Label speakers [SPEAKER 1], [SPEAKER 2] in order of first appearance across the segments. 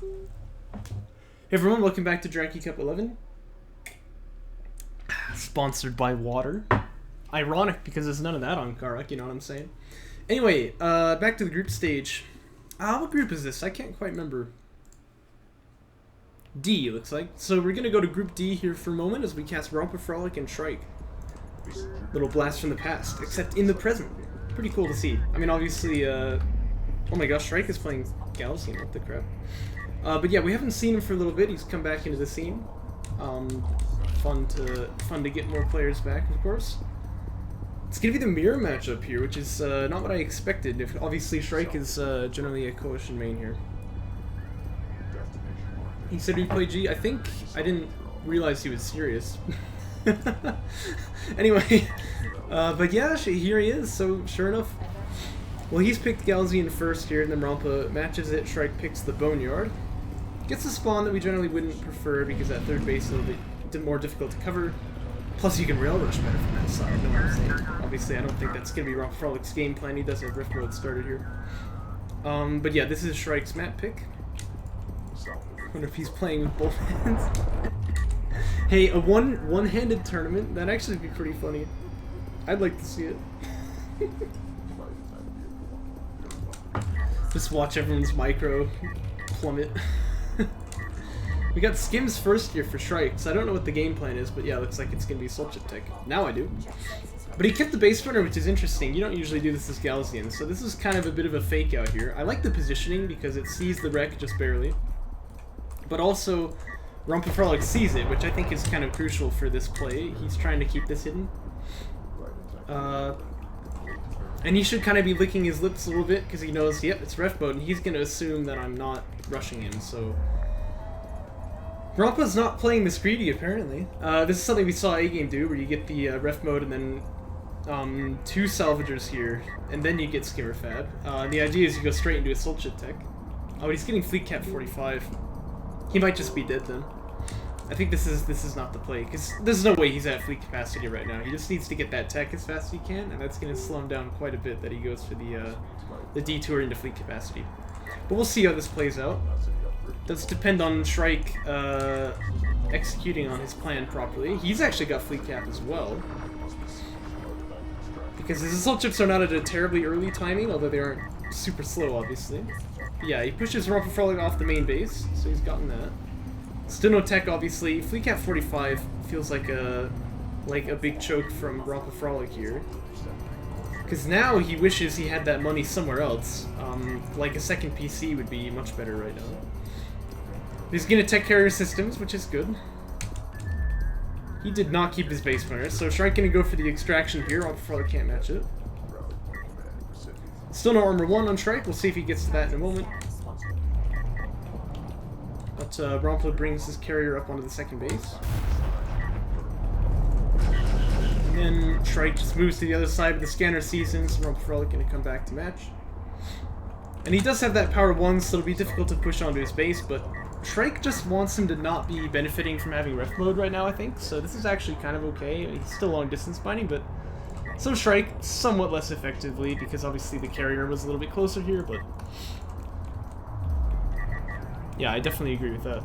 [SPEAKER 1] Hey everyone, welcome back to Jaraci Cup 11. Sponsored by water. Ironic because there's none of that on Karak, you know what I'm saying? Anyway, back to the group stage. What group is this? I can't quite remember. D, it looks like. So we're gonna go to Group D here for a moment as we cast Rompafrolic and Shrike. Little blast from the past, except in the present. Pretty cool to see. I mean, obviously, oh my gosh, Shrike is playing Galcian, what the crap. But yeah, we haven't seen him for a little bit. He's come back into the scene. Fun to get more players back, of course. It's gonna be the mirror matchup here, which is not what I expected. Obviously, Shrike is generally a coalition main here. He said we play G. I think I didn't realize he was serious. Anyway, but yeah, here he is. So sure enough, well, he's picked Galcian first here, and then Rompa matches it. Shrike picks the Boneyard. Gets a spawn that we generally wouldn't prefer because at third base a little bit more difficult to cover. Plus you can rail rush better from that side, know what I'm saying? Obviously I don't think that's going to be Rompafrolic's game plan. He does have Rift Mode started here. But yeah, this is Shrike's map pick. I wonder if he's playing with both hands. Hey, a one-handed tournament? That'd actually be pretty funny. I'd like to see it. Just watch everyone's micro plummet. We got Skims first here for Shrike, so I don't know what the game plan is, but yeah, looks like it's going to be Soul Chip Tech. Now I do. But he kept the base runner, which is interesting. You don't usually do this as Galcian, so this is kind of a bit of a fake out here. I like the positioning because it sees the wreck just barely. But also, Rompafrolic sees it, which I think is kind of crucial for this play. He's trying to keep this hidden. And he should kind of be licking his lips a little bit because he knows, yep, it's ref mode, and he's going to assume that I'm not rushing him, so... Rompa's not playing this greedy, apparently. This is something we saw A-Game do, where you get the ref mode and then 2 salvagers here, and then you get Skimmer Fab. The idea is you go straight into a Soul Chip Tech. Oh, but he's getting Fleet Cap 45. He might just be dead then. I think this is not the play, because there's no way he's at fleet capacity right now. He just needs to get that tech as fast as he can, and that's going to slow him down quite a bit that he goes for the detour into fleet capacity. But we'll see how this plays out. Does depend on Shrike executing on his plan properly. He's actually got fleet cap as well. Because his assault chips are not at a terribly early timing, although they aren't super slow, obviously. But yeah, he pushes Rompafrolic off the main base, so he's gotten that. Still no tech, obviously. Fleet cap 45 feels like a big choke from Rompafrolic here. Because now he wishes he had that money somewhere else. Like a second PC would be much better right now. He's gonna tech carrier systems, which is good. He did not keep his base runner, so Shrike gonna go for the extraction here. Rompafrolic can't match it. Still no armor 1 on Shrike. We'll see if he gets to that in a moment. But Rompa brings his carrier up onto the second base. And then Shrike just moves to the other side with the scanner seasons. Rompafrolic gonna come back to match. And he does have that power 1, so it'll be difficult to push onto his base, but Shrike just wants him to not be benefiting from having ref mode right now, I think, so this is actually kind of okay. He's still long distance binding, but so Shrike somewhat less effectively, because obviously the carrier was a little bit closer here, but yeah, I definitely agree with that.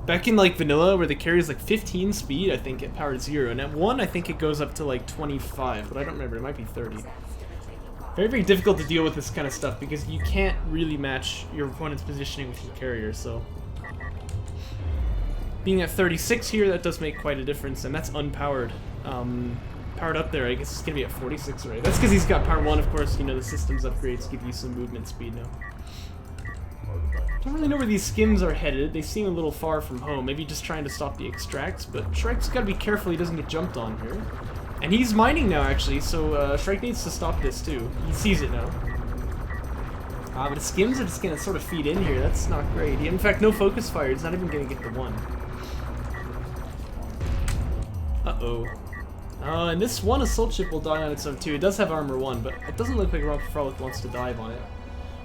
[SPEAKER 1] Back in like vanilla, where the carrier is like 15 speed, I think, at power 0, and at 1 I think it goes up to like 25, but I don't remember, it might be 30. Very, very difficult to deal with this kind of stuff because you can't really match your opponent's positioning with your carrier, so... Being at 36 here, that does make quite a difference, and that's unpowered. Powered up there, I guess it's gonna be at 46 already. That's because he's got power 1, of course, you know, the system's upgrades give you some movement speed now. Don't really know where these skims are headed. They seem a little far from home, maybe just trying to stop the extracts, but Shrike's gotta be careful he doesn't get jumped on here. And he's mining now, actually, so Shrike needs to stop this, too. He sees it now. But the skims are just going to sort of feed in here. That's not great. In fact, no focus fire. He's not even going to get the 1. Uh-oh. And this one assault chip will die on its own, too. It does have armor 1, but it doesn't look like Rompafrolic wants to dive on it.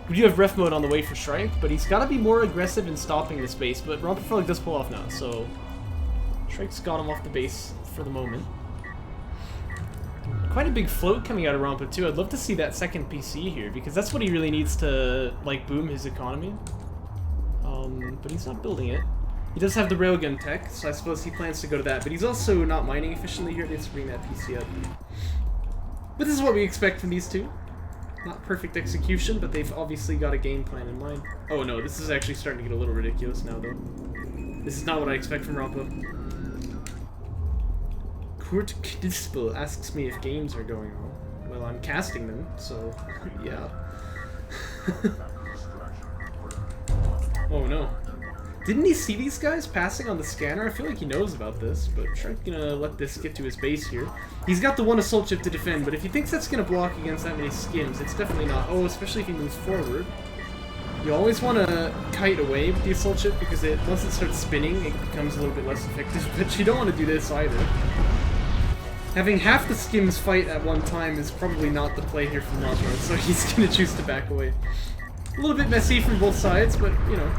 [SPEAKER 1] We do have ref mode on the way for Shrike, but he's got to be more aggressive in stopping this base, but Rompafrolic does pull off now, so... Shrike's got him off the base for the moment. Quite a big float coming out of Rompa too. I'd love to see that second PC here, because that's what he really needs to, like, boom his economy. but he's not building it. He does have the railgun tech, so I suppose he plans to go to that, but he's also not mining efficiently here. He needs to bring that PC up. But this is what we expect from these two. Not perfect execution, but they've obviously got a game plan in mind. Oh no, this is actually starting to get a little ridiculous now, though. This is not what I expect from Rompa. Kurt Knispel asks me if games are going on. Well, I'm casting them, so yeah. Oh no. Didn't he see these guys passing on the scanner? I feel like he knows about this, but Shrike's gonna let this get to his base here. He's got the one assault ship to defend, but if he thinks that's gonna block against that many skims, it's definitely not. Oh, especially if he moves forward. You always want to kite away with the assault ship because once it starts spinning, it becomes a little bit less effective, but you don't want to do this either. Having half the skims fight at one time is probably not the play here from Rompafrolic, so he's gonna choose to back away. A little bit messy from both sides, but, you know.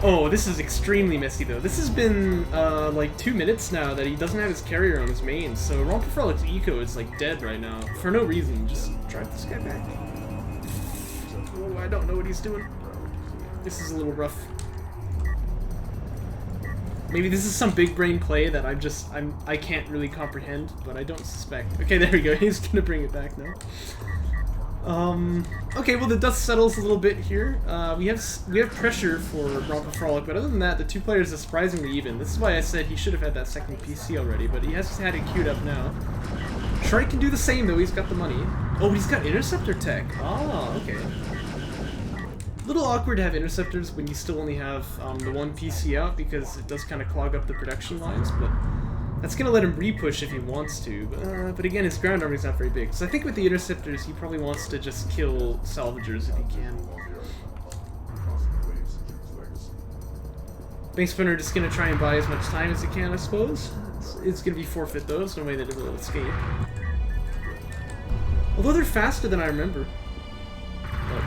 [SPEAKER 1] Oh, this is extremely messy, though. This has been, like, 2 minutes now that he doesn't have his carrier on his main, so Rompafrolic's eco is, like, dead right now. For no reason. Just drive this guy back. Oh, I don't know what he's doing. This is a little rough. Maybe this is some big brain play that I can't really comprehend, but I don't suspect. Okay, there we go. He's gonna bring it back now. Okay, well the dust settles a little bit here. We have pressure for Rompafrolic, but other than that, the two players are surprisingly even. This is why I said he should have had that second PC already, but he has had it queued up now. Shrike can do the same though. He's got the money. Oh, he's got interceptor tech. Ah, okay. A little awkward to have interceptors when you still only have the one PC out because it does kind of clog up the production lines, but that's going to let him re-push if he wants to. But again, his ground army is not very big, so I think with the interceptors he probably wants to just kill salvagers if he can. Bank Spinner just going to try and buy as much time as he can, I suppose. It's going to be forfeit though, so no way that it will escape. Although they're faster than I remember. But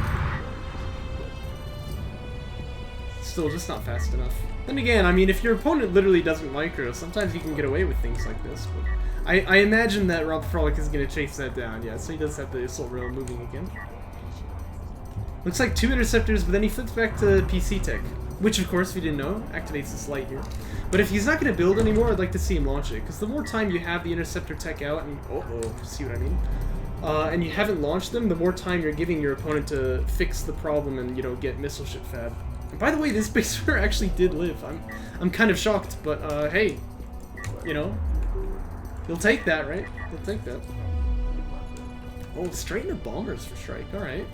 [SPEAKER 1] still just not fast enough. Then again, I mean, if your opponent literally doesn't micro, sometimes you can get away with things like this, but I imagine that Rompafrolic is going to chase that down, yeah, so he does have the assault rail moving again. Looks like 2 interceptors, but then he flips back to PC tech, which of course, if you didn't know, activates this light here. But if he's not going to build anymore, I'd like to see him launch it, because the more time you have the interceptor tech out, and see what I mean? And you haven't launched them, the more time you're giving your opponent to fix the problem and, you know, get missile ship fab. And by the way, this base runner actually did live. I'm kind of shocked, but hey, you know, you'll take that, right? You'll take that. Oh, straight into bombers for Shrike. All right,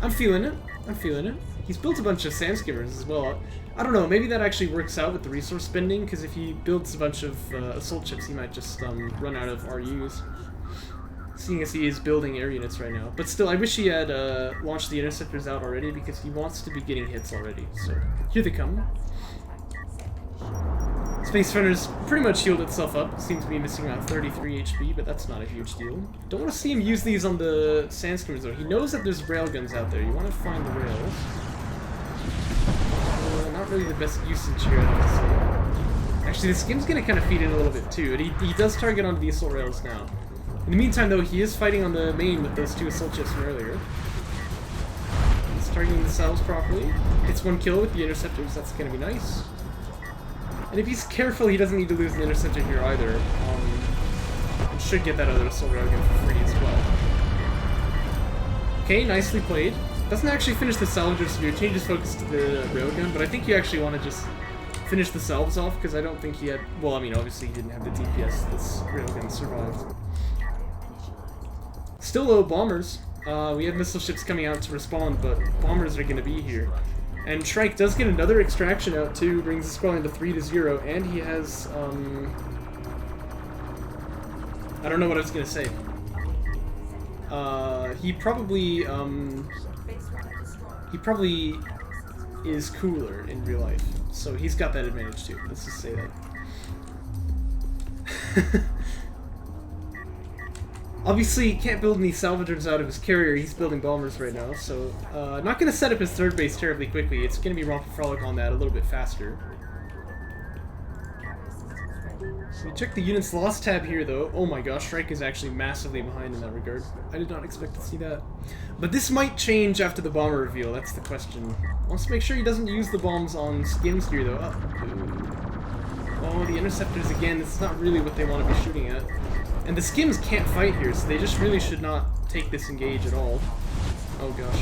[SPEAKER 1] I'm feeling it. I'm feeling it. He's built a bunch of sand skimmers as well. I don't know. Maybe that actually works out with the resource spending, because if he builds a bunch of assault ships, he might just run out of RUs. Seeing as he is building air units right now. But still, I wish he had launched the interceptors out already, because he wants to be getting hits already. So, here they come. Space Runner's pretty much healed itself up. Seems to be missing around 33 HP, but that's not a huge deal. Don't want to see him use these on the sand skimmers, though. He knows that there's railguns out there. You want to find the rails. Not really the best usage here, I have to say. Actually, the skim's going to kind of feed in a little bit, too. And he does target onto the assault rails now. In the meantime, though, he is fighting on the main with those 2 assault ships from earlier. He's targeting the cells properly. Gets 1 kill with the interceptors. That's going to be nice. And if he's careful, he doesn't need to lose the interceptor here either. He should get that other assault railgun for free as well. Okay, nicely played. Doesn't actually finish the salvagers here. Changes focus to the railgun, but I think you actually want to just finish the salves off, because I don't think he had... Well, I mean, obviously he didn't have the DPS. This railgun survived. Still low bombers. We have missile ships coming out to respond, but bombers are going to be here. And Shrike does get another extraction out too, brings the scoreline to 3-0, and he has, I don't know what I was going to say. He probably is cooler in real life, so he's got that advantage too. Let's just say that. Obviously, he can't build any salvagers out of his carrier. He's building bombers right now, so not going to set up his third base terribly quickly. It's going to be Rompafrolic on that a little bit faster. We check the units lost tab here though. Oh my gosh, Shrike is actually massively behind in that regard. I did not expect to see that. But this might change after the bomber reveal, that's the question. Wants to make sure he doesn't use the bombs on skims here though. Oh, the interceptors again, this is not really what they want to be shooting at. And the skims can't fight here, so they just really should not take this engage at all. Oh gosh.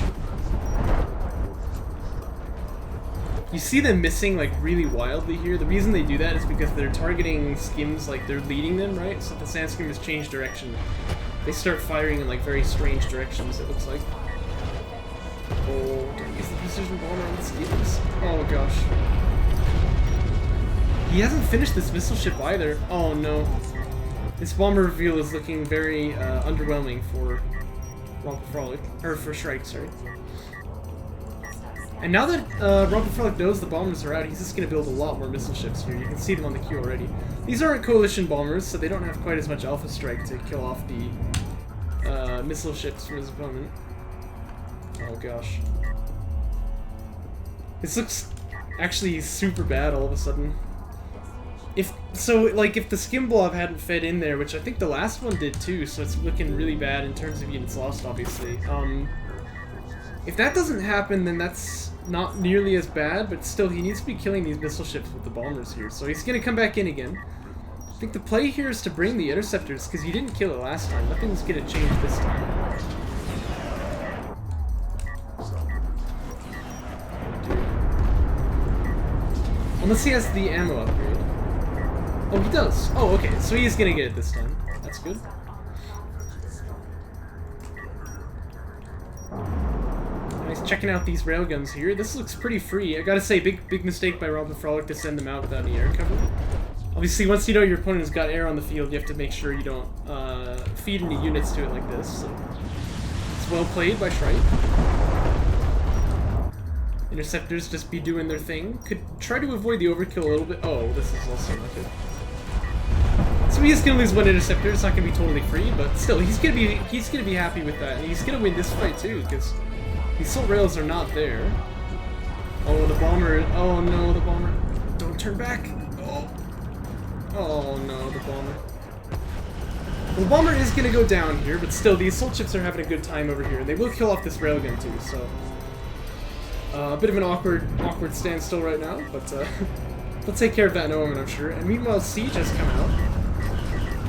[SPEAKER 1] You see them missing like really wildly here. The reason they do that is because they're targeting skims, like they're leading them, right? So if the sand skim has changed direction, they start firing in like very strange directions, it looks like. Oh, don't use the precision bomber on the skims. Oh gosh. He hasn't finished this missile ship either. Oh no. This bomber reveal is looking very underwhelming for Rompafrolic, or for Shrike, sorry. And now that Rompafrolic knows the bombers are out, he's just going to build a lot more missile ships here. You can see them on the queue already. These aren't coalition bombers, so they don't have quite as much alpha strike to kill off the missile ships from his opponent. Oh gosh. This looks actually super bad all of a sudden. If the skim blob hadn't fed in there, which I think the last one did too, so it's looking really bad in terms of units lost, obviously. If that doesn't happen, then that's not nearly as bad, but still, he needs to be killing these missile ships with the bombers here, so he's gonna come back in again. I think the play here is to bring the interceptors, because he didn't kill it last time. Nothing's gonna change this time. Unless he has the ammo upgrade. Oh, he does. Oh, okay, so he is gonna get it this time. That's good. Nice, checking out these railguns here. This looks pretty free. I gotta say, big mistake by Rompafrolic to send them out without any air cover. Obviously, once you know your opponent has got air on the field, you have to make sure you don't feed any units to it like this. So it's well played by Shrike. Interceptors just be doing their thing. Could try to avoid the overkill a little bit. Oh, this is also not good. So he is gonna lose one interceptor. It's not gonna be totally free, but still, he's gonna be happy with that, and he's gonna win this fight too, because the assault rails are not there. Oh, the bomber! Oh no, the bomber! Don't turn back! Oh, oh no, the bomber! Well, the bomber is gonna go down here, but still, the assault ships are having a good time over here. They will kill off this railgun too, so a bit of an awkward standstill right now, but they'll take care of that in a moment, I'm sure. And meanwhile, Siege has come out,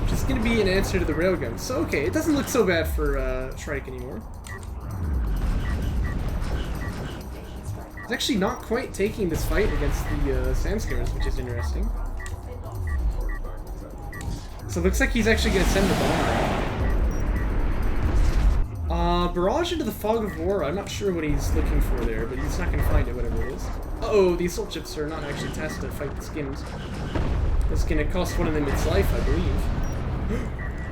[SPEAKER 1] which is going to be an answer to the railgun. So, okay, it doesn't look so bad for Shrike anymore. He's actually not quite taking this fight against the sand skimmers, which is interesting. So it looks like he's actually going to send the bomber. Barrage into the Fog of War. I'm not sure what he's looking for there, but he's not going to find it, whatever it is. Uh-oh, the assault ships are not actually tasked to fight the skims. That's going to cost one of them its life, I believe.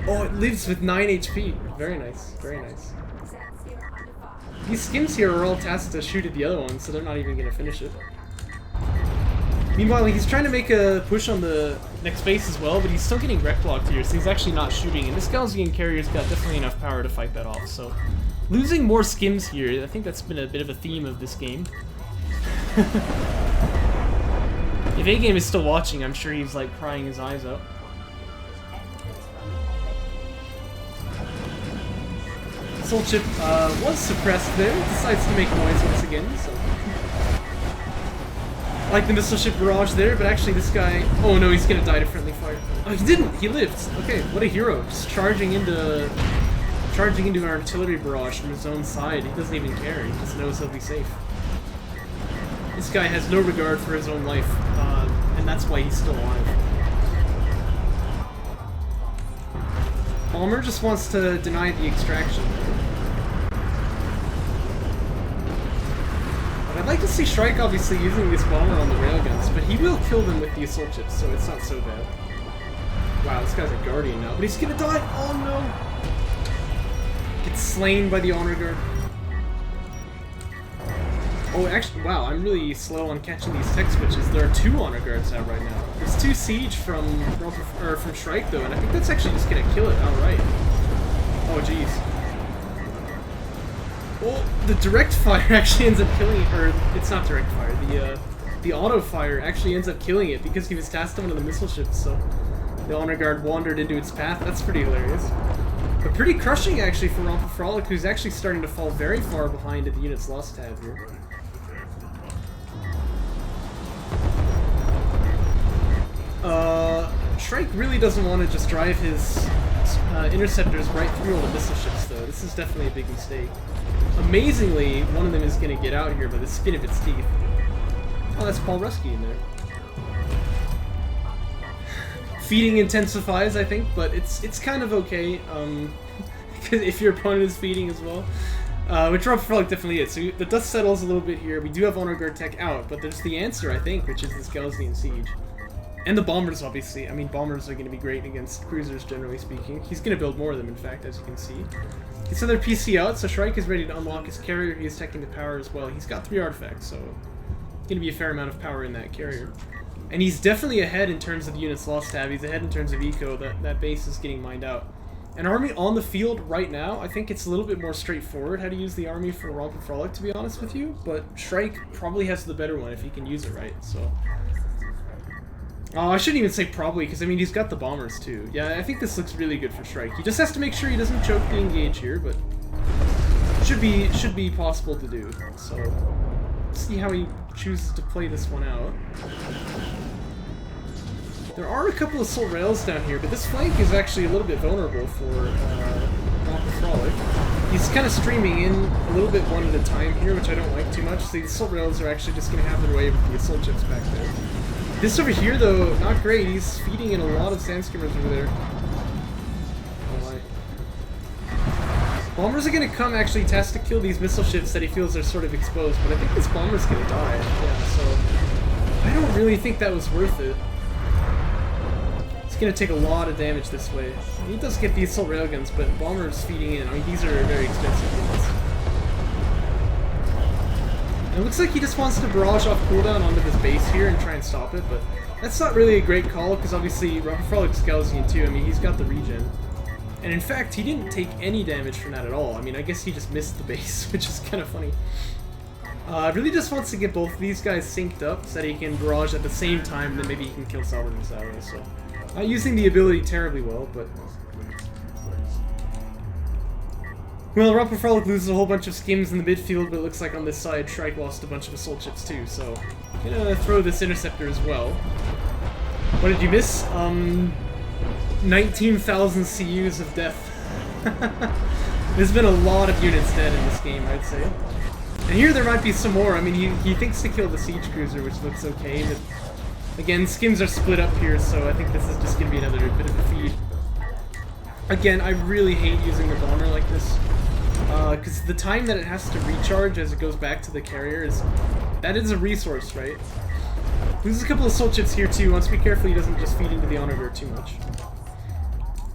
[SPEAKER 1] Oh, it lives with 9 HP. Very nice, very nice. These skims here are all tasked to shoot at the other one, so they're not even going to finish it. Meanwhile, he's trying to make a push on the next base as well, but he's still getting wreck blocked here, so he's actually not shooting. And this Gaussian carrier's got definitely enough power to fight that off, so losing more skims here, I think that's been a bit of a theme of this game. If A-Game is still watching, I'm sure he's like crying his eyes out. Soul Chip was suppressed there, decides to make noise once again, so... I like the missile ship barrage there, but actually this guy... Oh no, he's gonna die to friendly fire. Oh, he didn't! He lived! Okay, what a hero. Just charging into an artillery barrage from his own side. He doesn't even care, he just knows he'll be safe. This guy has no regard for his own life, and that's why he's still alive. Bomber just wants to deny the extraction. I'd like to see Shrike obviously using this bomber on the railguns, but he will kill them with the assault ships, so it's not so bad. Wow, this guy's a guardian now, but he's gonna die! Oh no! Gets slain by the honor guard. Oh, actually, wow, I'm really slow on catching these tech switches. There are 2 honor guards out right now. There's 2 siege from Shrike though, and I think that's actually just gonna kill it outright. Oh jeez. Oh, the direct fire actually ends up killing it, or it's not direct fire, the auto fire actually ends up killing it because he was tasked to one of the missile ships, so The Honor Guard wandered into its path. That's pretty hilarious. But pretty crushing, actually, for Rompafrolic, who's actually starting to fall very far behind at the units lost tab here. Shrike really doesn't want to just drive his interceptors right through all the missile ships, though. This is definitely a big mistake. Amazingly, one of them is going to get out here by the skin of its teeth. Oh, that's Paul Rusky in there. Feeding intensifies, I think, but it's kind of okay if your opponent is feeding as well. Which Rompafrolic definitely is. So the dust settles a little bit here. We do have Honor Guard tech out, but there's the answer, I think, which is this Gaussian Siege. And the bombers, obviously. I mean, bombers are going to be great against cruisers, generally speaking. He's going to build more of them, in fact, as you can see. Gets another PC out, so Shrike is ready to unlock his carrier. He is teching the power as well. He's got 3 artifacts, so going to be a fair amount of power in that carrier. And he's definitely ahead in terms of the units lost tab. He's ahead in terms of eco. That base is getting mined out. An army on the field right now, I think it's a little bit more straightforward how to use the army for Rompafrolic, to be honest with you. But Shrike probably has the better one if he can use it right, so... Oh, I shouldn't even say probably, because I mean, he's got the bombers too. Yeah, I think this looks really good for Shrike. He just has to make sure he doesn't choke the engage here, but should be possible to do. So, let's see how he chooses to play this one out. There are a couple of assault rails down here, but this flank is actually a little bit vulnerable for Rompafrolic. He's kind of streaming in a little bit one at a time here, which I don't like too much. So the assault rails are actually just going to have their way with the assault ships back there. This over here, though, not great. He's feeding in a lot of sand skimmers over there. Oh my. Bombers are going to come actually test to kill these missile ships that he feels are sort of exposed, but I think this bomber's going to die. Yeah, so I don't really think that was worth it. It's going to take a lot of damage this way. He does get the assault railguns, but bombers feeding in. I mean, these are very expensive units. It looks like he just wants to barrage off cooldown onto this base here and try and stop it, but that's not really a great call, because obviously Rompafrolic's Gaussian too. I mean, he's got the regen. And in fact, he didn't take any damage from that at all. I mean, I guess he just missed the base, which is kind of funny. Really just wants to get both of these guys synced up so that he can barrage at the same time, and then maybe he can kill Salvador's that way. So, not using the ability terribly well, but... Well, Rompafrolic loses a whole bunch of skims in the midfield, but it looks like on this side, Shrike lost a bunch of assault ships too, so... I'm gonna throw this interceptor as well. What did you miss? 19,000 CUs of death. There's been a lot of units dead in this game, I'd say. And here there might be some more. I mean, he thinks to kill the siege cruiser, which looks okay, but... Again, skims are split up here, so I think this is just gonna be another bit of a feed. Again, I really hate using the bomber like this. Because the time that it has to recharge as it goes back to the carrier that is a resource, right? Loses a couple of assault ships here too. Wants to be careful he doesn't just feed into the honor guard too much.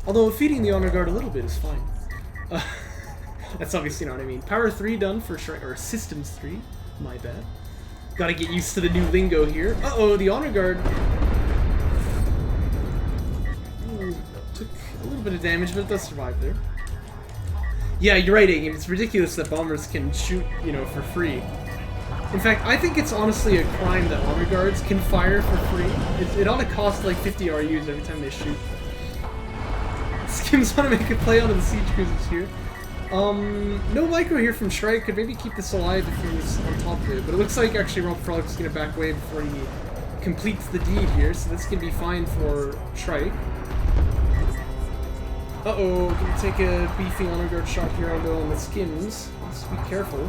[SPEAKER 1] Although feeding the honor guard a little bit is fine. That's obviously not what I mean. Power 3 done for Shrike, or Systems 3. My bad. Gotta get used to the new lingo here. Uh-oh, the honor guard. Ooh, took a little bit of damage, but it does survive there. Yeah, you're right, A-Game. It's ridiculous that bombers can shoot, you know, for free. In fact, I think it's honestly a crime that honor guards can fire for free. It ought to cost like 50 RUs every time they shoot. Skims want to make a play onto the siege cruisers here. No micro here from Shrike. Could maybe keep this alive if he was on top of it, but it looks like actually Rompafrolic is going to back away before he completes the deed here, so this can be fine for Shrike. Uh-oh, gonna take a beefy honor guard shot here on the skims. Let's be careful.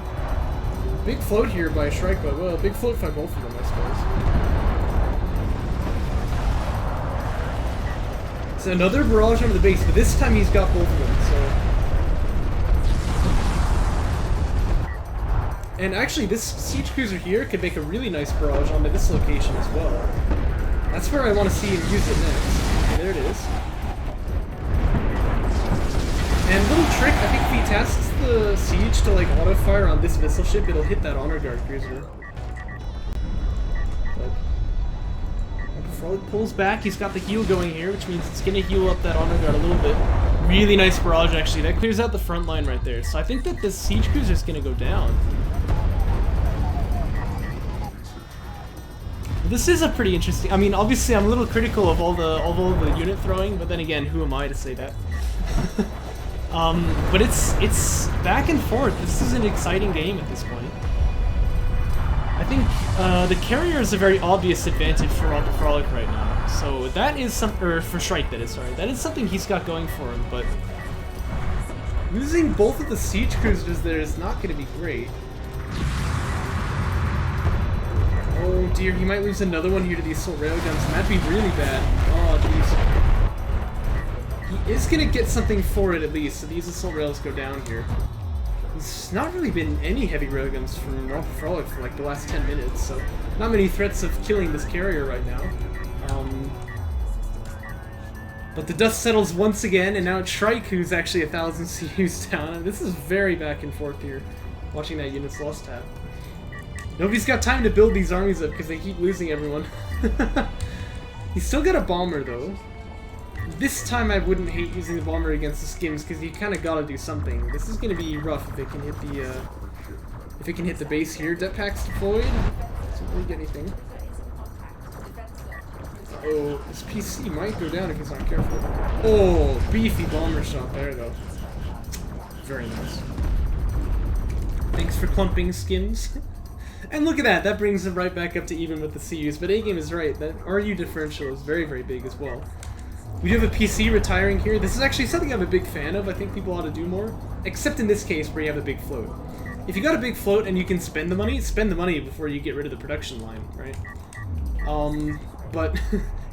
[SPEAKER 1] Big float here by Shrike, but well, big float by both of them, I suppose. It's another barrage onto the base, but this time he's got both of them, so... And actually, this siege cruiser here could make a really nice barrage onto this location as well. That's where I want to see him use it next. Okay, there it is. And little trick, I think if he tasks the siege to like auto-fire on this missile ship, it'll hit that honor guard cruiser. But pulls back, he's got the heal going here, which means it's gonna heal up that honor guard a little bit. Really nice barrage actually, that clears out the front line right there. So I think that this siege cruiser is gonna go down. This is a pretty interesting. I mean, obviously, I'm a little critical of all the unit throwing, but then again, who am I to say that? But it's back and forth. This is an exciting game at this point. I think the carrier is a very obvious advantage for Rompafrolic right now. So that is for Shrike, that is, sorry. That is something he's got going for him, but losing both of the siege cruisers there is not going to be great. Oh dear, he might lose another one here to these assault railguns, and that'd be really bad. Oh jeez. He is going to get something for it at least, so these assault rails go down here. There's not really been any heavy railguns from Rompafrolic for like the last 10 minutes, so not many threats of killing this carrier right now. But the dust settles once again, and now it's Shrike who's actually 1,000 CUs down. This is very back and forth here, watching that unit's loss tab. Nobody's got time to build these armies up because they keep losing everyone. He's still got a bomber though. This time I wouldn't hate using the bomber against the skims because you kind of gotta do something. This is gonna be rough if it can hit the base here. Jetpack's deployed. Doesn't really get anything. Oh, this PC might go down if he's not careful. Oh, beefy bomber shot. There though. Very nice. Thanks for clumping, skims. And look at that, that brings him right back up to even with the CUs, but A-Game is right, that RU differential is very, very big as well. We do have a PC retiring here. This is actually something I'm a big fan of. I think people ought to do more, except in this case where you have a big float. If you got a big float and you can spend the money before you get rid of the production line, right? But,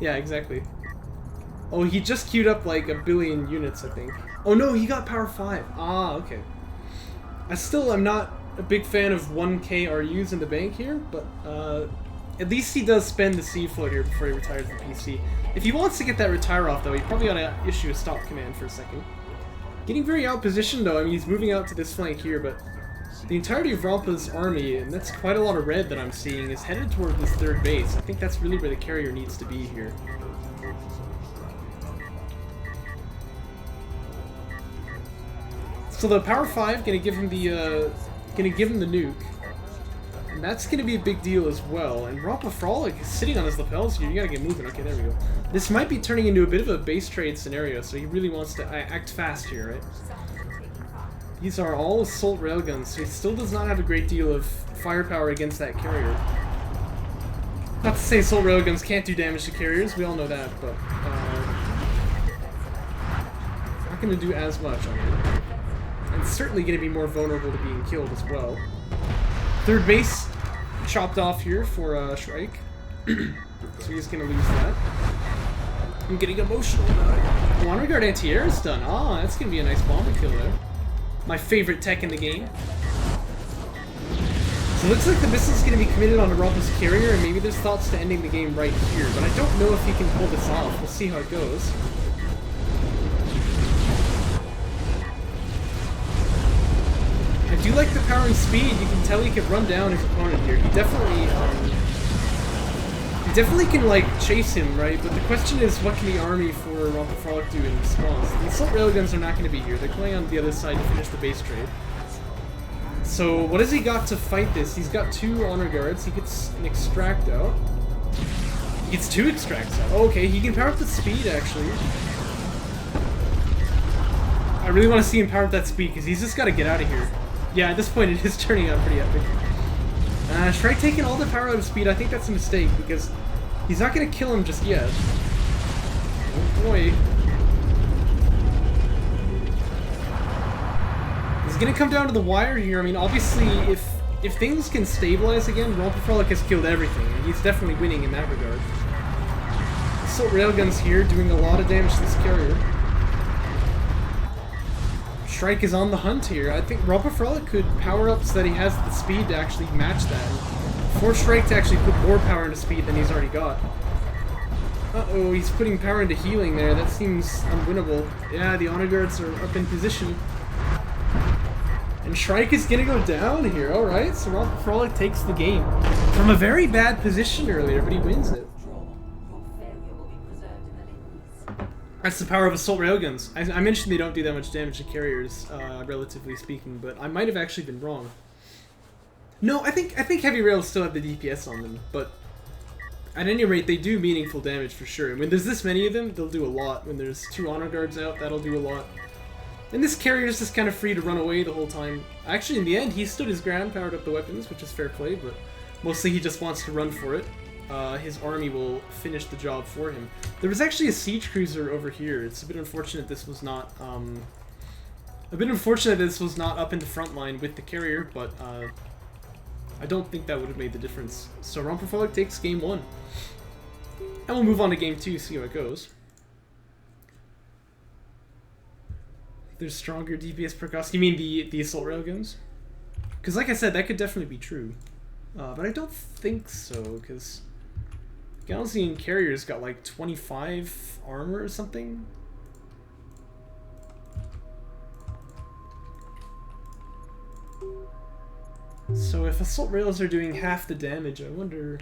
[SPEAKER 1] yeah, exactly. Oh, he just queued up like 1 billion units, I think. Oh no, he got power 5. Ah, okay. I still am not a big fan of 1k RUs in the bank here, but at least he does spend the C float here before he retires the PC. If he wants to get that retire off though, he probably ought to issue a stop command for a second. Getting very outpositioned though, I mean he's moving out to this flank here, but the entirety of Rompa's army, and that's quite a lot of red that I'm seeing, is headed toward this third base. I think that's really where the carrier needs to be here. So the power 5 gonna give him the nuke, and that's gonna be a big deal as well. And Rompafrolic is sitting on his lapels here. You gotta get moving. Okay, there we go. This might be turning into a bit of a base trade scenario, so he really wants to act fast here, right? These are all assault railguns, so he still does not have a great deal of firepower against that carrier. Not to say assault railguns can't do damage to carriers, we all know that, but not gonna do as much on it. And certainly going to be more vulnerable to being killed as well. Third base chopped off here for Shrike. So he's going to lose that. I'm getting emotional about it. One regard anti-air is done. Ah, that's going to be a nice bomber kill there. My favorite tech in the game. So it looks like the missile's going to be committed on Rompa's carrier, and maybe there's thoughts to ending the game right here. But I don't know if he can pull this off. We'll see how it goes. I do like the power and speed. You can tell he can run down his opponent here. He definitely can like chase him, right? But the question is, what can the army for Rompafrolic do in response? The assault railguns are not going to be here. They're going on the other side to finish the base trade. So what has he got to fight this? He's got 2 honor guards. He gets an extract out. He gets 2 extracts out. Oh, okay, he can power up the speed actually. I really want to see him power up that speed because he's just got to get out of here. Yeah, at this point it is turning out pretty epic. Shrike taking all the power out of speed, I think that's a mistake, because he's not going to kill him just yet. Oh boy. He's going to come down to the wire here. I mean, obviously, if things can stabilize again, Rompafrolic has killed everything, and he's definitely winning in that regard. Assault railguns here, doing a lot of damage to this carrier. Shrike is on the hunt here. I think Rompafrolic could power up so that he has the speed to actually match that. Force Shrike to actually put more power into speed than he's already got. Uh-oh, he's putting power into healing there. That seems unwinnable. Yeah, the honor guards are up in position. And Shrike is gonna go down here. Alright, so Rompafrolic takes the game. From a very bad position earlier, but he wins it. That's the power of assault railguns. I mentioned they don't do that much damage to carriers, relatively speaking, but I might have actually been wrong. No, I think heavy rails still have the DPS on them, but At any rate, they do meaningful damage for sure. And when there's this many of them, they'll do a lot. When there's 2 honor guards out, that'll do a lot. And this carrier is just kind of free to run away the whole time. Actually, in the end, he stood his ground, powered up the weapons, which is fair play, but mostly he just wants to run for it. His army will finish the job for him. There was actually a siege cruiser over here. It's a bit unfortunate this was not, up in the front line with the carrier, but I don't think that would have made the difference. So Rompafrolic takes game 1. And we'll move on to game 2, see how it goes. There's stronger DPS per cost. You mean the assault railguns? Because like I said, that could definitely be true. But I don't think so, because Galaxian Carrier's got like 25 armor or something. So if assault rails are doing half the damage, I wonder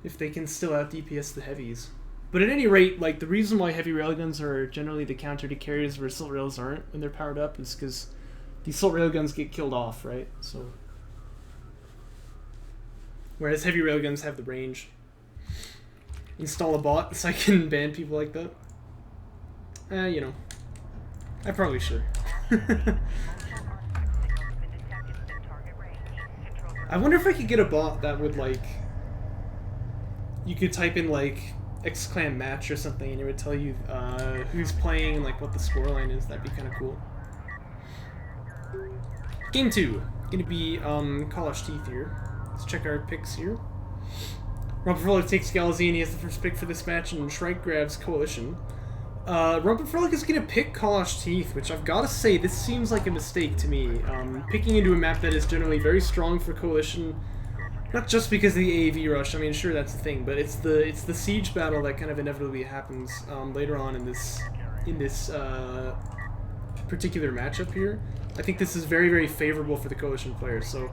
[SPEAKER 1] if they can still out DPS the heavies. But at any rate, like, the reason why heavy railguns are generally the counter to carriers where assault rails aren't when they're powered up is because the assault railguns get killed off, right? So, whereas heavy railguns have the range. Install a bot so I can ban people like that. You know, I probably should. I wonder if I could get a bot that would, like, you could type in, like, X-Clan match or something and it would tell you who's playing and, like, what the scoreline is. That'd be kind of cool. Game 2. Gonna be Kalash Teeth here. Let's check our picks here. Rompafrolic takes Galaxian, he has the first pick for this match, and Shrike grabs Coalition. Rompafrolic is going to pick Kalash Teeth, which I've got to say, this seems like a mistake to me. Picking into a map that is generally very strong for Coalition, not just because of the AAV rush, I mean, sure, that's the thing, but it's the siege battle that kind of inevitably happens later on in this particular matchup here. I think this is very, very favorable for the Coalition players, so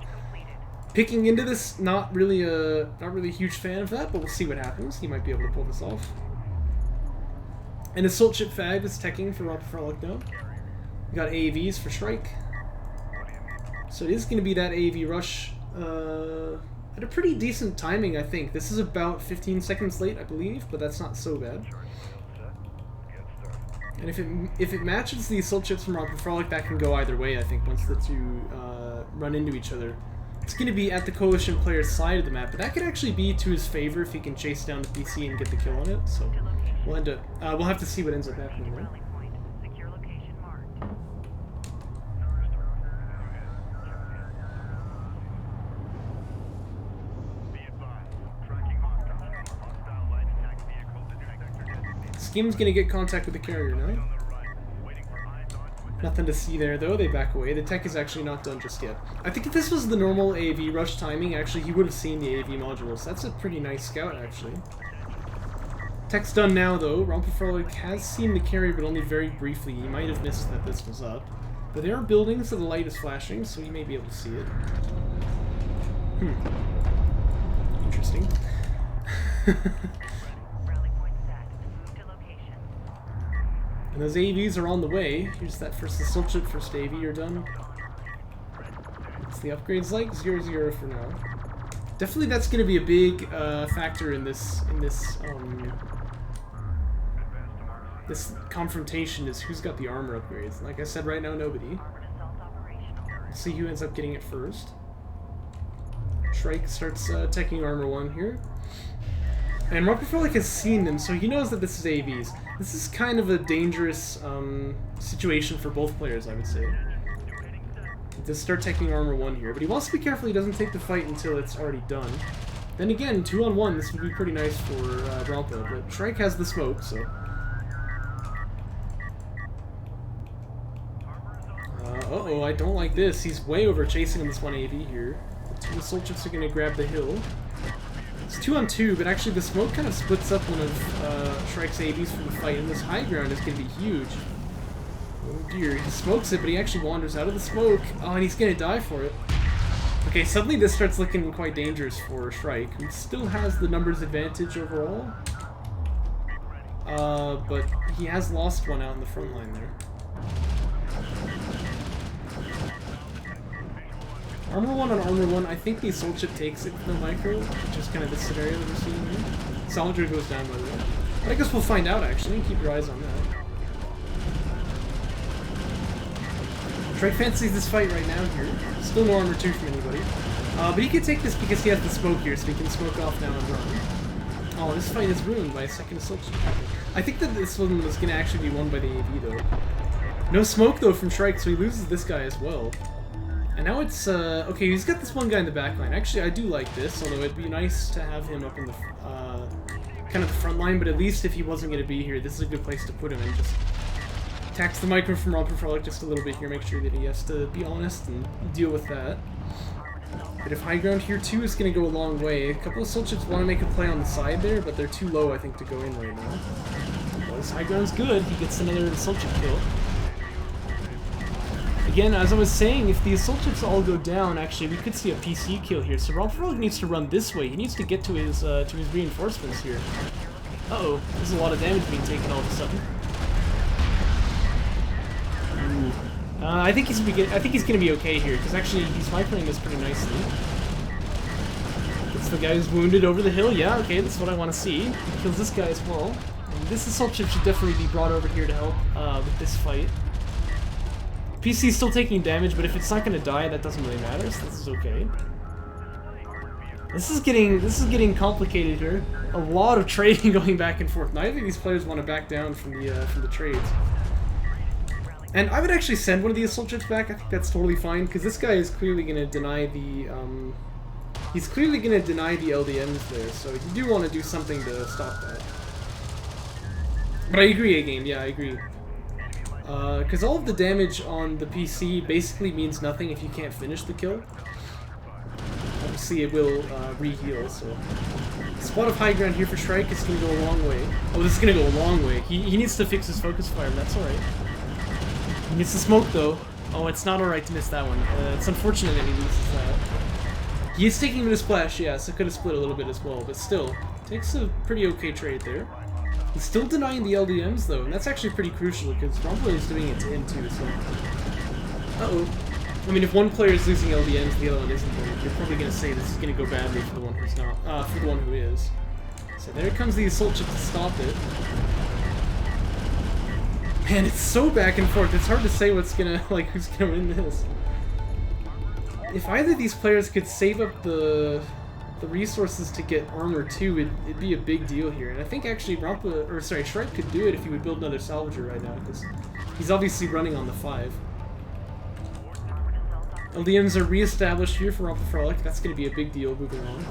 [SPEAKER 1] picking into this, not really a huge fan of that, but we'll see what happens. He might be able to pull this off. And Assault Ship Fag is teching for Rompafrolic now. We got AAVs for Shrike. So it is going to be that AAV rush at a pretty decent timing, I think. This is about 15 seconds late, I believe, but that's not so bad. And if it matches the Assault Ships from Rompafrolic, that can go either way, I think, once the two run into each other. It's going to be at the Coalition player's side of the map, but that could actually be to his favor if he can chase down the PC and get the kill on it, so we'll have to see what ends up happening there. Skim's going to get contact with the carrier now. Nothing to see there, though. They back away. The tech is actually not done just yet. I think if this was the normal AAV rush timing, actually, he would have seen the AAV modules. That's a pretty nice scout, actually. Tech's done now, though. Rompafrolic has seen the carrier, but only very briefly. He might have missed that this was up. But there are buildings, so the light is flashing, so he may be able to see it. Interesting. And those AVs are on the way. Here's that first assault ship, first AV, you're done. What's the upgrades like? 0-0 for now. Definitely that's going to be a big factor in this confrontation, is who's got the armor upgrades. Like I said, right now, nobody. Let's see who ends up getting it first. Shrike starts teching armor 1 here. And Rompafrolic has seen them, so he knows that this is AVs. This is kind of a dangerous situation for both players, I would say. He does start taking armor 1 here, but he wants to be careful he doesn't take the fight until it's already done. Then again, 2-on-1, this would be pretty nice for Rompa, but Shrike has the smoke, so... uh-oh, I don't like this. He's way over chasing this one AV here. The 2 assault ships are going to grab the hill. It's 2-on-2, but actually the smoke kind of splits up one of Shrike's AVs from the fight, and this high ground is going to be huge. Oh dear, he smokes it, but he actually wanders out of the smoke. Oh, and he's going to die for it. Okay, suddenly this starts looking quite dangerous for Shrike, who still has the numbers advantage overall. But he has lost one out in the front line there. Armor 1 on Armor 1, I think the Assault Ship takes it with no micro, which is kind of the scenario that we're seeing here. Salvager goes down by the way. But I guess we'll find out actually, keep your eyes on that. Shrike fancies this fight right now here. Still no Armor 2 from anybody. But he can take this because he has the smoke here, so he can smoke off now and run. Oh, this fight is ruined by a second Assault Ship. I think that this one was going to actually be won by the AV though. No smoke though from Shrike, so he loses this guy as well. And now it's, okay, he's got this one guy in the back line. Actually, I do like this, although it'd be nice to have him up in the, kind of the front line, but at least if he wasn't going to be here, this is a good place to put him and just tax the micro from Rompafrolic just a little bit here, make sure that he has to be honest and deal with that. But if high ground here too is going to go a long way. A couple of Assault Ships want to make a play on the side there, but they're too low, I think, to go in right now. Well, this high ground's good. He gets another Assault Ship kill. Again, as I was saying, if the Assault Ships all go down, actually, we could see a PC kill here. So Rompafrolic needs to run this way. He needs to get to his reinforcements here. Uh-oh, there's a lot of damage being taken all of a sudden. Ooh. I think he's gonna be okay here, because actually he's microing this pretty nicely. Gets the guy who's wounded over the hill. Yeah, okay, that's what I want to see. He kills this guy as well. And this Assault Ship should definitely be brought over here to help with this fight. PC's still taking damage, but if it's not going to die, that doesn't really matter, so this is okay. This is getting complicated here. A lot of trading going back and forth. Neither of these players want to back down from the trades. And I would actually send one of the Assault Ships back. I think that's totally fine, because this guy is clearly going to deny the he's clearly going to deny the LDMs there. So you do want to do something to stop that. But I agree, A-Game. Yeah, I agree. Because all of the damage on the PC basically means nothing if you can't finish the kill. Obviously it will re-heal, so... Spot of high ground here for Shrike is going to go a long way. Oh, this is going to go a long way. He needs to fix his focus fire, but that's alright. He needs to smoke though. Oh, it's not alright to miss that one. It's unfortunate that he loses that. He is taking him to splash, yeah, so could have split a little bit as well, but still. Takes a pretty okay trade there. He's still denying the LDMs though, and that's actually pretty crucial because Rompafrolic is doing it to him too, so... Uh-oh. I mean, if one player is losing LDMs, the other one isn't, then you're probably going to say this is going to go badly for the one who's not, for the one who is. So there comes the Assault Ship to stop it. Man, it's so back and forth, it's hard to say what's gonna, like, who's gonna win this. If either of these players could save up the resources to get armor too, it'd be a big deal here. And I think actually Shrike could do it if he would build another salvager right now, because he's obviously running on the 5. LDMs are re-established here for Rompafrolic. That's going to be a big deal moving on.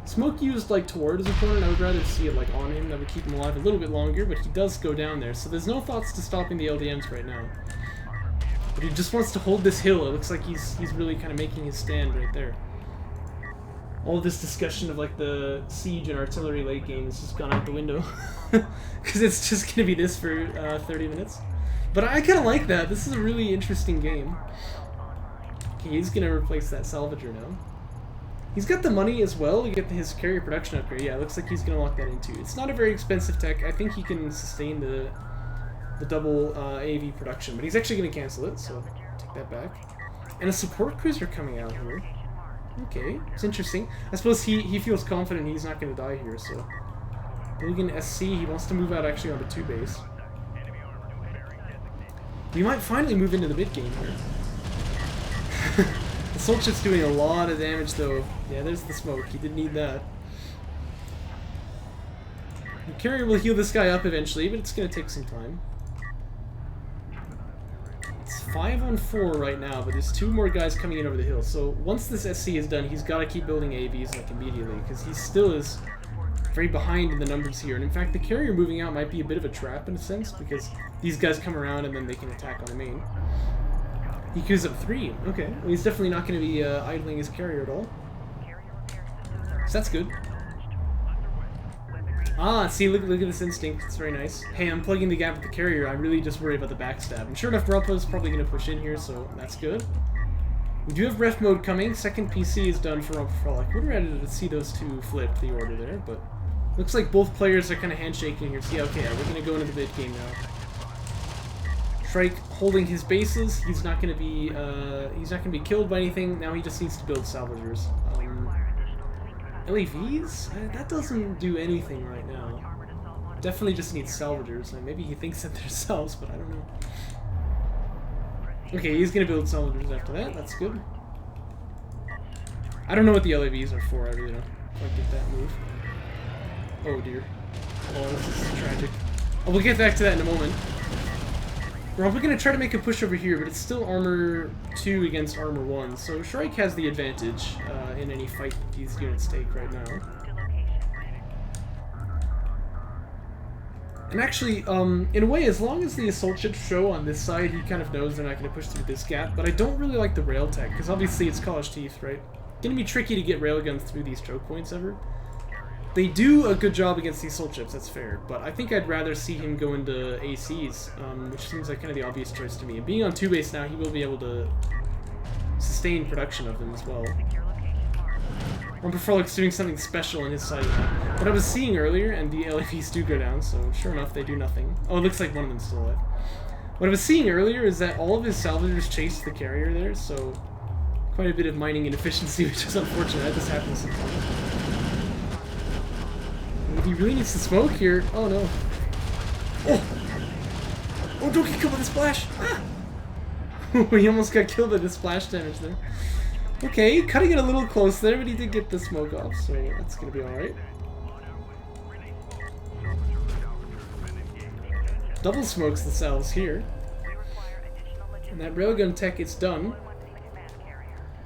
[SPEAKER 1] Smoke used like toward his opponent, I would rather see it like on him. That would keep him alive a little bit longer, but he does go down there. So there's no thoughts to stopping the LDMs right now. But he just wants to hold this hill. It looks like he's really kind of making his stand right there. All this discussion of like the siege and artillery late game has just gone out the window. Because it's just going to be this for 30 minutes. But I kind of like that. This is a really interesting game. Okay, he's going to replace that salvager now. He's got the money as well to get his carrier production upgrade. Yeah, it looks like he's going to lock that in too. It's not a very expensive tech. I think he can sustain the double AV production. But he's actually going to cancel it, so take that back. And a support cruiser coming out here. Okay, it's interesting. I suppose he feels confident he's not going to die here, so... Billigan SC, he wants to move out actually onto 2 base. We might finally move into the mid game here. The Assault Ship's doing a lot of damage though. Yeah, there's the smoke. He didn't need that. The carrier will heal this guy up eventually, but it's going to take some time. It's 5 on 4 right now, but there's 2 more guys coming in over the hill. So once this SC is done, he's got to keep building AVs like immediately, because he still is very behind in the numbers here. And in fact, the carrier moving out might be a bit of a trap in a sense, because these guys come around and then they can attack on the main. He queues up 3. Okay, well, he's definitely not going to be idling his carrier at all. So that's good. Ah, see, look at this instinct. It's very nice. Hey, I'm plugging the gap with the carrier. I really just worry about the backstab. And sure enough, Rompa's probably going to push in here, so that's good. We do have ref mode coming. Second PC is done for Rompafrolic. We're ready to see those 2 flip the order there, but looks like both players are kind of handshaking here. See, okay, we're going to go into the mid game now. Shrike holding his bases. He's not gonna be killed by anything. Now he just needs to build salvagers. LAVs? That doesn't do anything right now. Definitely just needs salvagers. Maybe he thinks that they're salves, but I don't know. Okay, he's gonna build salvagers after that. That's good. I don't know what the LAVs are for. I really don't quite get that move. Oh dear. Oh, this is tragic. Oh, we'll get back to that in a moment. We're probably going to try to make a push over here, but it's still armor 2 against armor 1, so Shrike has the advantage in any fight that these units take right now. And actually, in a way, as long as the assault ships show on this side, he kind of knows they're not going to push through this gap, but I don't really like the rail tech, because obviously it's college teeth, right? Going to be tricky to get railguns through these choke points ever. They do a good job against these assault ships, that's fair, but I think I'd rather see him go into ACs, which seems like kind of the obvious choice to me. And being on 2 base now, he will be able to sustain production of them as well. Rompafrolic's doing something special on his side of that. What I was seeing earlier, and the LFEs do go down, so sure enough, they do nothing. Oh, it looks like one of them's still alive. What I was seeing earlier is that all of his salvagers chased the carrier there, so quite a bit of mining inefficiency, which is unfortunate. That just happens sometimes. He really needs to smoke here. Oh no. Oh! Oh, don't get killed by the splash! Ah! He almost got killed by the splash damage there. Okay, cutting it a little close there, but he did get the smoke off, so that's gonna be alright. Double smokes the cells here. And that railgun tech is done.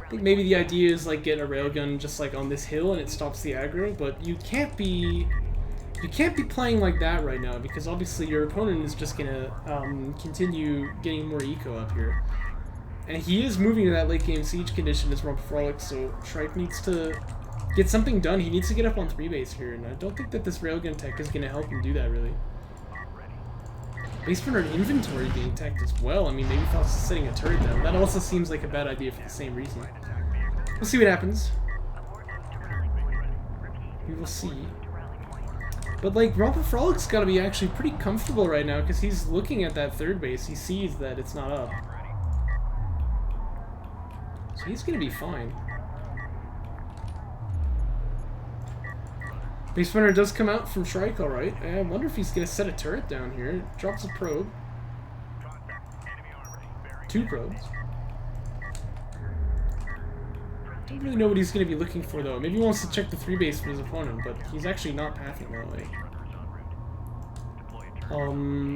[SPEAKER 1] I think maybe the idea is like get a railgun just like on this hill and it stops the aggro, but you can't be playing like that right now because obviously your opponent is just gonna continue getting more eco up here. And he is moving to that late game siege condition as Rompafrolic, so Shrike needs to get something done. He needs to get up on 3 base here, and I don't think that this railgun tech is gonna help him do that really. Base runner inventory being teched as well. I mean, maybe if I was setting a turret down. That also seems like a bad idea for the same reason. We'll see what happens. We will see. But, like, Rompafrolic's got to be actually pretty comfortable right now because he's looking at that 3rd base. He sees that it's not up. So he's going to be fine. Base runner does come out from Shrike, alright. I wonder if he's going to set a turret down here. Drops a probe. 2 probes. Don't really know what he's going to be looking for, though. Maybe he wants to check the 3 base for his opponent, but he's actually not pathing that way.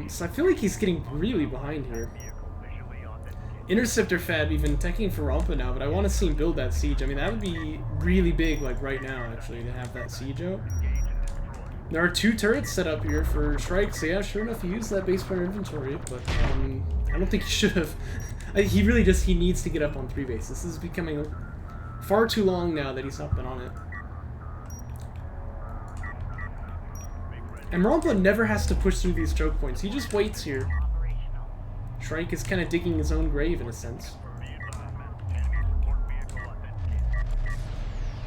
[SPEAKER 1] So I feel like he's getting really behind here. Interceptor Fab even teching for Rompa now, but I want to see him build that siege. I mean, that would be really big, like, right now, actually, to have that siege out. There are 2 turrets set up here for Shrike, so yeah, sure enough, he used that base runner inventory, but I don't think he should have. He really just, he needs to get up on 3 base. This is becoming far too long now that he's not been on it. And Rompa never has to push through these choke points. He just waits here. Shrike is kind of digging his own grave in a sense.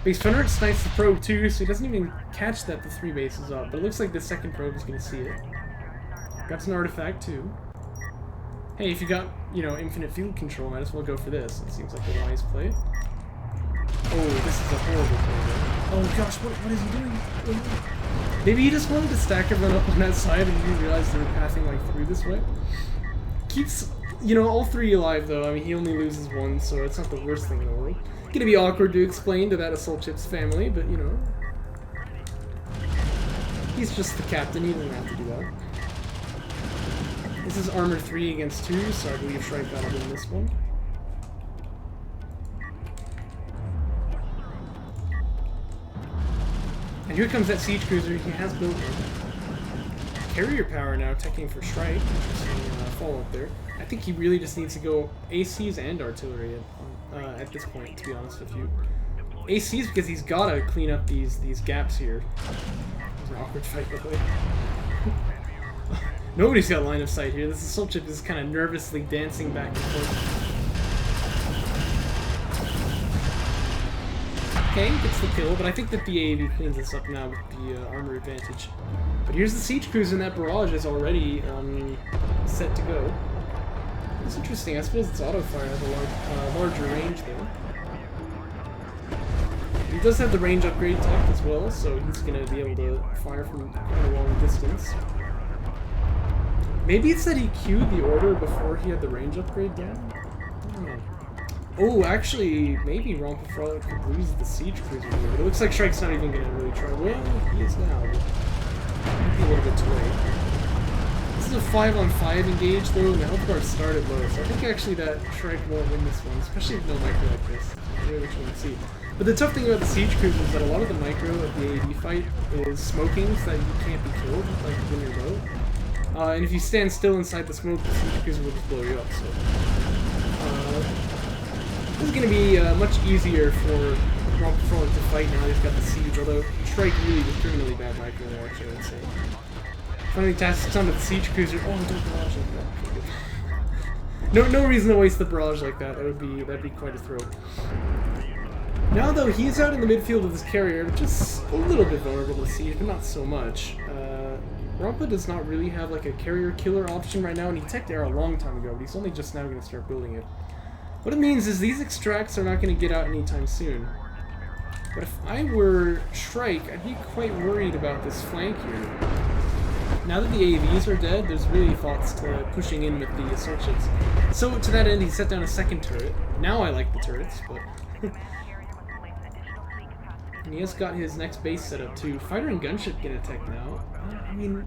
[SPEAKER 1] Base runner snipes the probe too, so he doesn't even catch that the 3 base is up. But it looks like the 2nd probe is going to see it. Got an artifact too. Hey, if you got, you know, infinite field control, might as well go for this. It seems like a wise play. Oh, this is a horrible play. Oh gosh, what is he doing? Maybe he just wanted to stack everyone up on that side and he realized they were pathing like through this way. Keeps, you know, all 3 alive though. I mean, he only loses 1, so it's not the worst thing in the world. Gonna be awkward to explain to that Assault Chips family, but you know. He's just the captain, he doesn't have to do that. This is armor 3 against 2, so I believe Shrike got him in this one. And here comes that siege cruiser. He has built one. Carrier power now, teching for Shrike. Interesting follow-up there. I think he really just needs to go ACs and artillery at this point, to be honest with you. ACs because he's got to clean up these gaps here. It was an awkward fight, by the way. Nobody's got line of sight here. This assault chip is kind of nervously dancing back and forth. Okay, gets the kill, but I think that the AAV cleans this up now with the armor advantage. But here's the siege cruiser, and that barrage is already set to go. It's interesting. I suppose its auto fire has a larger range though. He does have the range upgrade tech as well, so he's going to be able to fire from quite a long distance. Maybe it's that he queued the order before he had the range upgrade down? I don't know. Oh, actually, maybe Rompafrolic could lose the Siege Cruiser here, but it looks like Shrike's not even going to really try. Well, he is now. Might be a little bit too late. This is a 5-on-5 engage, though, and the health bar started low, so I think actually that Shrike won't win this one, especially with no micro like this. That's really what you want to see. But the tough thing about the Siege Cruiser is that a lot of the micro of the AAV fight is smoking, so that you can't be killed, like when you're low. And if you stand still inside the smoke, the Siege Cruiser will just blow you up, so... this is going to be much easier for Rompafrolic to fight now that he's got the Siege, although Shrike really was criminally bad micro watch, I would say. Finally tasks onto the Siege Cruiser. Oh, don't barrage like that. No reason to waste the barrage like that. That'd be quite a throw. Now though, he's out in the midfield with his carrier, which is a little bit vulnerable to Siege, but not so much. Rompa does not really have like a carrier killer option right now, and he teched air a long time ago, but he's only just now going to start building it. What it means is these extracts are not going to get out anytime soon. But if I were Shrike, I'd be quite worried about this flank here. Now that the AAVs are dead, there's really thoughts to pushing in with the assault ships. So to that end, he set down a second turret. Now I like the turrets, but... and he has got his next base set up too. Fighter and gunship get attacked now. I mean,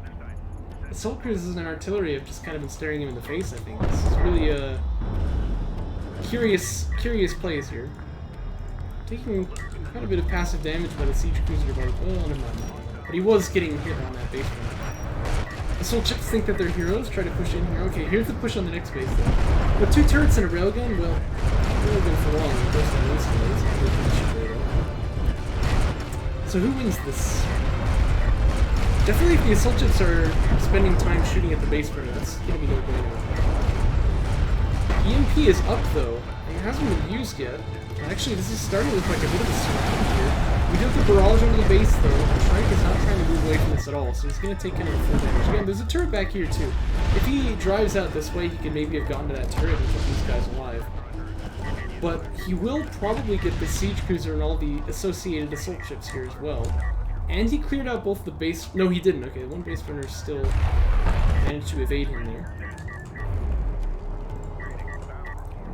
[SPEAKER 1] assault cruisers and artillery have just kind of been staring him in the face, I think. This is really a curious plays here. Taking quite a bit of passive damage by the Siege Cruiser, but oh, never mind. But he was getting hit on that base one. Assault ships think that they're heroes, try to push in here. Okay, here's the push on the next base though. With 2 turrets and a railgun, well, railgun for long. It goes down instantly. So who wins this? Definitely if the assault ships are spending time shooting at the base burner, that's gonna be no bueno. EMP is up though, and it hasn't been used yet. Actually, this is starting to look like a bit of a surround here. We do have the barrage over the base though. Shrike is not trying to move away from this at all, so he's going to take kind of full damage. Again, there's a turret back here too. If he drives out this way, he could maybe have gotten to that turret and kept these guys alive. But he will probably get the Siege Cruiser and all the associated assault ships here as well. And he cleared out both the base... No, he didn't. Okay, one base burner still managed to evade him there.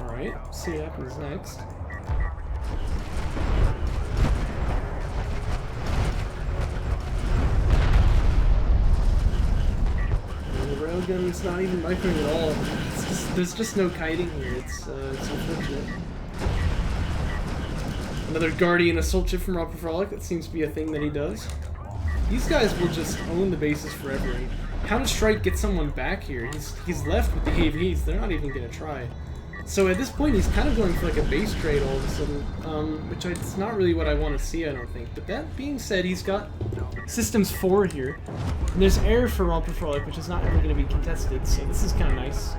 [SPEAKER 1] Alright, see what happens next. The railgun's not even microing at all. There's just no kiting here. It's unfortunate. Another Guardian assault ship from Rompafrolic. That seems to be a thing that he does. These guys will just own the bases forever. And how does Shrike get someone back here? He's left with the AVs. They're not even gonna try. So at this point, he's kind of going for like a base trade all of a sudden, which it's not really what I want to see, I don't think. But that being said, he's got Systems 4 here, and there's air for Rompafrolic, which is not ever going to be contested, so this is kind of nice.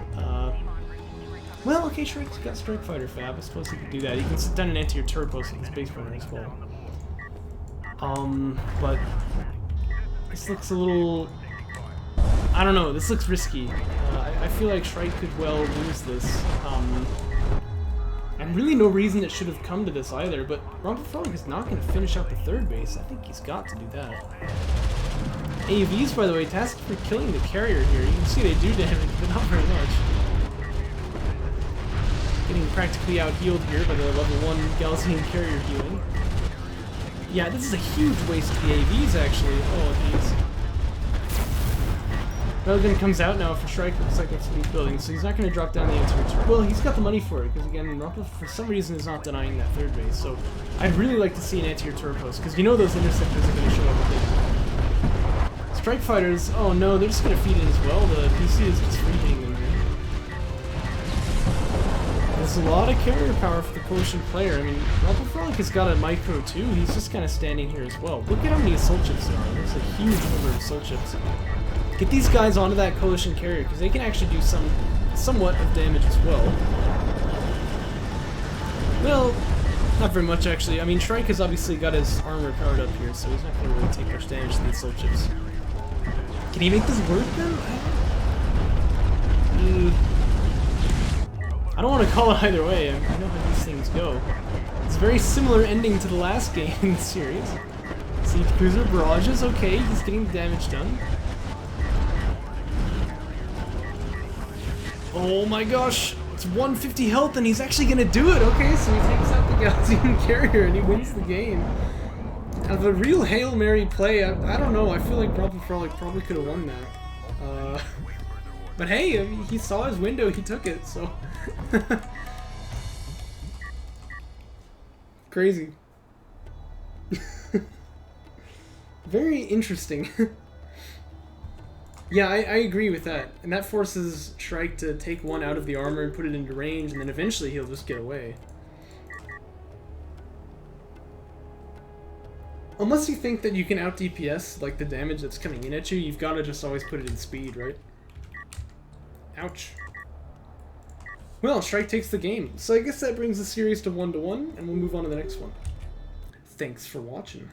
[SPEAKER 1] Well, okay, Shrike's got Strike Fighter Fab, I suppose he could do that. He can sit down and anti-air turret post with his base runner as well. But this looks a little... I don't know, this looks risky. I feel like Shrike could well lose this. And really no reason it should have come to this either, but Rompafrolic is not going to finish out the third base. I think he's got to do that. AVs, by the way, tasked for killing the carrier here. You can see they do damage, but not very much. Getting practically out-healed here by the level 1 Gaussian carrier healing. Yeah, this is a huge waste of the AVs, actually. Oh, jeez. Railgun comes out now for Shrike. Looks like that's what he's building, so he's not going to drop down the anti-turret. Well, he's got the money for it, because again, Rompa for some reason is not denying that third base, so I'd really like to see an anti-air turret post, because you know those interceptors are going to show up with it. Strike Fighters, oh no, they're just going to feed in as well. The PC is just freezing them here. There's a lot of carrier power for the Coalition player. I mean, Rompafrolic has got a micro too. He's just kind of standing here as well. Look at how many assault ships there are. There's a huge number of assault ships. Get these guys onto that Coalition carrier, because they can actually do somewhat of damage as well. Well, not very much actually. I mean, Shrike has obviously got his armor powered up here, so he's not going to really take much damage to the assault ships. Can he make this work then? I don't want to call it either way. I know how these things go. It's a very similar ending to the last game in the series. Siege Cruiser barrages, okay, he's getting the damage done. Oh my gosh, it's 150 health and he's actually gonna do it. Okay, so he takes out the Gaussian carrier and he wins the game. Kind of a real Hail Mary play. I don't know, I feel like Rompafrolic probably could have won that. But hey, he saw his window, he took it, so... Crazy. Very interesting. Yeah, I agree with that. And that forces Shrike to take one out of the armor and put it into range, and then eventually he'll just get away. Unless you think that you can out DPS like the damage that's coming in at you, you've got to just always put it in speed, right? Ouch. Well, Shrike takes the game. So I guess that brings the series to 1-1, and we'll move on to the next one. Thanks for watching.